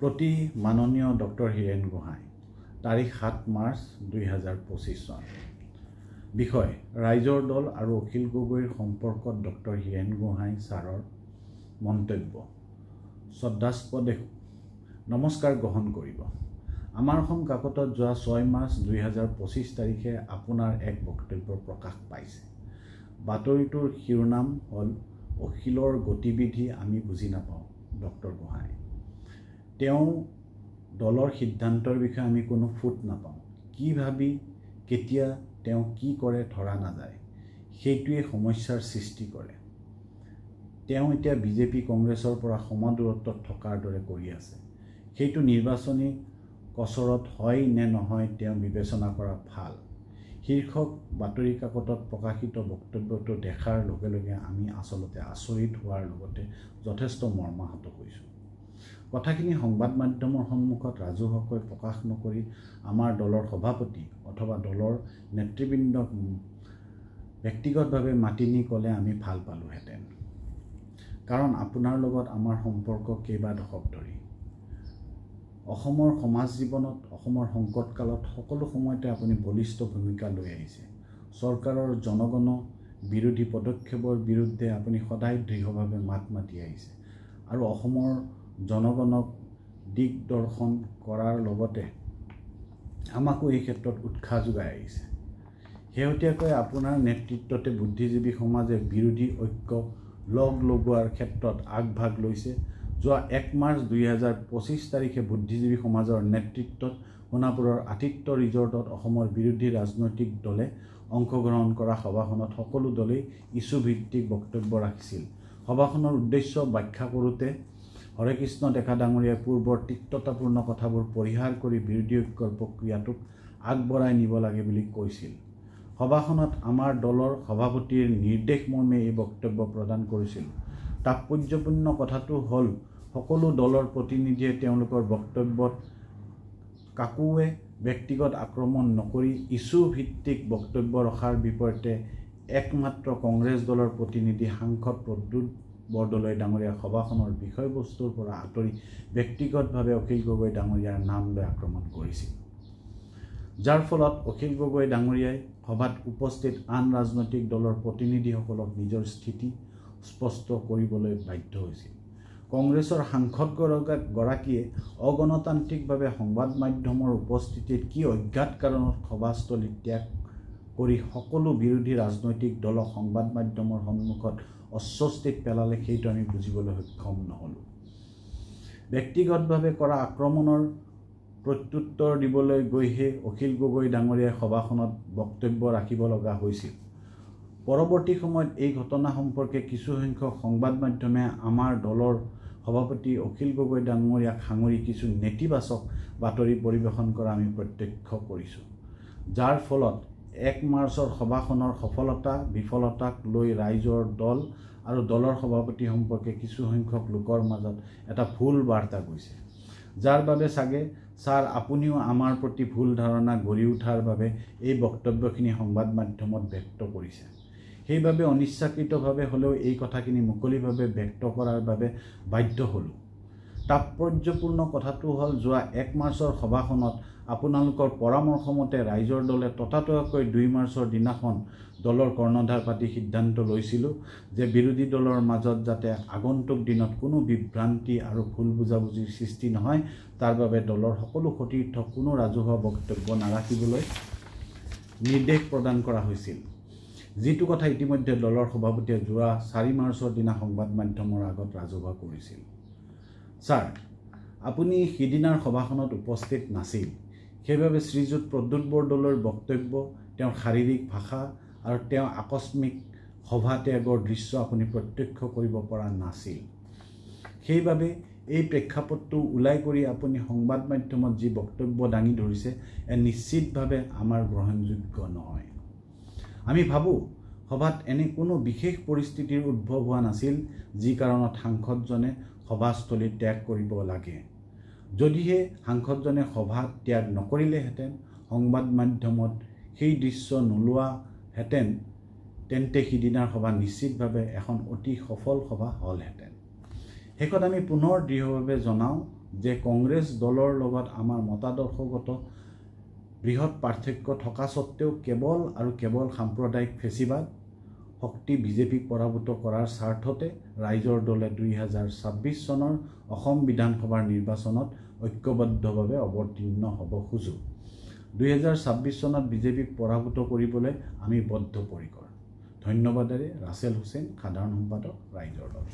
প্ৰতি মাননীয় ডক্টৰ হীৰেণ গোহাঁই তাৰিখ 7 মাৰ্চ 2025 চন বিষয় ৰাইজৰ দল আৰু অখিল গগৈৰ সম্পৰ্কত ডক্টৰ হীৰেণ গোহাঁই ছাৰৰ মন্তব্য শ্ৰদ্ধাস্পদে নমস্কাৰ গ্ৰহণ কৰিব। আমাৰ অসম কাকতত যোৱা 6 মাৰ্চ 2025 তাৰিখে আপোনাৰ এক বক্তব্য প্ৰকাশ পাইছে। বাতৰিটোৰ শিৰোনাম হ'ল অখিলৰ গতিবিধি আমি বুজি নাপাওঁ ডক্টৰ গোহাঁই। তেওঁ দলৰ সিদ্ধান্তৰ বিষয়ে আমি কোনো ফুট নাপাওঁ। কি ভাবি কেতিয়া তেওঁ কি কৰে ধৰা নাযায়, সেইটোৱে সমস্যাৰ সৃষ্টি কৰে। তেওঁ এতিয়া বিজেপি কংগ্ৰেছৰ পৰা সমদূৰত্বত থকাৰ দৰে কৰি আছে। সেইটো নিৰ্বাচনী কচৰত হয় নে নহয় তেওঁ বিবেচনা কৰা ভাল। শীৰ্ষক বাতৰি কাকতত প্ৰকাশিত বক্তব্যটো দেখাৰ লগে লগে আমি আচলতে আচৰিত হোৱাৰ লগতে যথেষ্ট মৰ্মাহত হৈছোঁ। কথাখিনি সংবাদ মাধ্যমৰ সন্মুখত ৰাজহুৱাকৈ প্ৰকাশ নকৰি আমাৰ দলৰ সভাপতি অথবা দলৰ নেতৃবৃন্দক ব্যক্তিগতভাৱে মাতি নি ক'লে আমি ভাল পালোহেঁতেন। কাৰণ আপোনাৰ লগত আমাৰ সম্পৰ্ক কেইবা দশক ধৰি। অসমৰ সমাজ জীৱনত, অসমৰ সংকটকালত সকলো সময়তে আপুনি বলিষ্ঠ ভূমিকা লৈ আহিছে। চৰকাৰৰ জনগণ বিৰোধী পদক্ষেপৰ বিৰুদ্ধে আপুনি সদায় দৃঢ়ভাৱে মাত মাতি আহিছে আৰু অসমৰ জনগণক দিগদৰ্শন কৰাৰ লগতে আমাকো এই ক্ষেত্ৰত উৎসাহ যোগাই আহিছে। শেহতীয়াকৈ আপোনাৰ নেতৃত্বতে বুদ্ধিজীৱী সমাজে বিৰোধী ঐক্য লগ লগোৱাৰ ক্ষেত্ৰত আগভাগ লৈছে। যোৱা 1 মাৰ্চ 2025 তাৰিখে বুদ্ধিজীৱী সমাজৰ নেতৃত্বত সোণাপুৰৰ আতিথ্য ৰিজৰ্টত অসমৰ বিৰোধী ৰাজনৈতিক দলে অংশগ্ৰহণ কৰা সভাখনত সকলো দলেই ইছ্যুভিত্তিক বক্তব্য ৰাখিছিল। সভাখনৰ উদ্দেশ্য ব্যাখ্যা কৰোঁতে হৰেকৃষ্ণ ডেকা ডাঙৰীয়াই পূৰ্বৰ তিক্ততাপূৰ্ণ কথাবোৰ পৰিহাৰ কৰি বিৰোধী ঐক্যৰ প্ৰক্ৰিয়াটোক আগবঢ়াই নিব লাগে বুলি কৈছিল। সভাখনত আমাৰ দলৰ সভাপতিৰ নিৰ্দেশ মৰ্মে এই বক্তব্য প্ৰদান কৰিছিল। তাৎপৰ্যপূৰ্ণ কথাটো হ'ল সকলো দলৰ প্ৰতিনিধিয়ে তেওঁলোকৰ বক্তব্যত কাকোৱে ব্যক্তিগত আক্ৰমণ নকৰি ইছ্যুভিত্তিক বক্তব্য ৰখাৰ বিপৰীতে একমাত্ৰ কংগ্ৰেছ দলৰ প্ৰতিনিধি সাংসদ প্ৰদ্যুৎ বৰদলৈ ডাঙৰীয়া সভাখনৰ বিষয়বস্তুৰ পৰা আঁতৰি ব্যক্তিগতভাৱে অখিল গগৈ ডাঙৰীয়াৰ নাম লৈ আক্ৰমণ কৰিছিল। যাৰ ফলত অখিল গগৈ ডাঙৰীয়াই সভাত উপস্থিত আন ৰাজনৈতিক দলৰ প্ৰতিনিধিসকলক নিজৰ স্থিতি স্পষ্ট কৰিবলৈ বাধ্য হৈছিল। কংগ্ৰেছৰ সাংসদগৰাকীয়ে অগণতান্ত্ৰিকভাৱে সংবাদ মাধ্যমৰ উপস্থিতিত কি অজ্ঞাত কাৰণত সভাস্থলী ত্যাগ কৰি সকলো বিৰোধী ৰাজনৈতিক দলক সংবাদ মাধ্যমৰ সন্মুখত অস্বস্তিত পেলালে সেইটো আমি বুজিবলৈ সক্ষম নহ'লোঁ। ব্যক্তিগতভাৱে কৰা আক্ৰমণৰ প্ৰত্যুত্তৰ দিবলৈ গৈহে অখিল গগৈ ডাঙৰীয়াই সভাখনত বক্তব্য ৰাখিব লগা হৈছিল। পৰৱৰ্তী সময়ত এই ঘটনা সম্পৰ্কে কিছুসংখ্যক সংবাদ মাধ্যমে আমাৰ দলৰ সভাপতি অখিল গগৈ ডাঙৰীয়াক সাঙুৰি কিছু নেতিবাচক বাতৰি পৰিৱেশন কৰা আমি প্ৰত্যক্ষ কৰিছোঁ। যাৰ ফলত 1 মাৰ্চৰ সভাখনৰ সফলতা বিফলতাক লৈ ৰাইজৰ দল আৰু দলৰ সভাপতি সম্পৰ্কে কিছুসংখ্যক লোকৰ মাজত এটা ভুল বাৰ্তা গৈছে। যাৰ বাবে চাগে ছাৰ আপুনিও আমাৰ প্ৰতি ভুল ধাৰণা গঢ়ি উঠাৰ বাবে এই বক্তব্যখিনি সংবাদ মাধ্যমত ব্যক্ত কৰিছে। সেইবাবে অনিচ্ছাকৃতভাৱে হ'লেও এই কথাখিনি মুকলিভাৱে ব্যক্ত কৰাৰ বাবে বাধ্য হ'লোঁ। তাৎপৰ্যপূৰ্ণ কথাটো হ'ল যোৱা 1 মাৰ্চৰ সভাখনত আপোনালোকৰ পৰামৰ্শমতে ৰাইজৰ দলে ততাতৈয়াকৈ 2 মাৰ্চৰ দিনাখন দলৰ কৰ্ণধাৰ পাতি সিদ্ধান্ত লৈছিলোঁ যে বিৰোধী দলৰ মাজত যাতে আগন্তুক দিনত কোনো বিভ্ৰান্তি আৰু ভুল বুজাবুজিৰ সৃষ্টি নহয় তাৰ বাবে দলৰ সকলো সতীৰ্থক কোনো ৰাজহুৱা বক্তব্য নাৰাখিবলৈ নিৰ্দেশ প্ৰদান কৰা হৈছিল। যিটো কথা ইতিমধ্যে দলৰ সভাপতিয়ে যোৱা 4 মাৰ্চৰ দিনা সংবাদ মাধ্যমৰ আগত ৰাজহুৱা কৰিছিল। ছাৰ আপুনি সিদিনাৰ সভাখনত উপস্থিত নাছিল। সেইবাবে শ্ৰীযুত প্ৰদ্যুৎ বৰদলৈৰ বক্তব্য, তেওঁৰ শাৰীৰিক ভাষা আৰু তেওঁ আকস্মিক সভা ত্যাগৰ দৃশ্য আপুনি প্ৰত্যক্ষ কৰিব পৰা নাছিল। সেইবাবে এই প্ৰেক্ষাপটটো ওলাই কৰি আপুনি সংবাদ মাধ্যমত যি বক্তব্য দাঙি ধৰিছে নিশ্চিতভাৱে আমাৰ গ্ৰহণযোগ্য নহয়। আমি ভাবোঁ সভাত এনে কোনো বিশেষ পৰিস্থিতিৰ উদ্ভৱ হোৱা নাছিল যি কাৰণত সাংসদজনে সভাস্থলী ত্যাগ কৰিব লাগে। যদিহে সাংসদজনে সভা ত্যাগ নকৰিলেহেঁতেন, সংবাদ মাধ্যমত সেই দৃশ্য নোলোৱাহেঁতেন, তেন্তে সিদিনাৰ সভা নিশ্চিতভাৱে এখন অতি সফল সভা হ'লহেঁতেন। শেষত আমি পুনৰ দৃঢ়ভাৱে জনাওঁ যে কংগ্ৰেছ দলৰ লগত আমাৰ মতাদৰ্শগত বৃহৎ পাৰ্থক্য থকা সত্ত্বেও কেৱল সাম্প্ৰদায়িক ফেচিবাদ শক্তি বিজেপিক পৰাভূত কৰাৰ স্বাৰ্থতে ৰাইজৰ দলে 2026 চনৰ অসম বিধানসভাৰ নিৰ্বাচনত ঐক্যবদ্ধভাৱে অৱতীৰ্ণ হ'ব খোজো। 2026 চনত বিজেপিক পৰাভূত কৰিবলৈ আমি বদ্ধপৰিকৰ। ধন্যবাদেৰে ৰাছেল হুছেইন, সাধাৰণ সম্পাদক, ৰাইজৰ দল।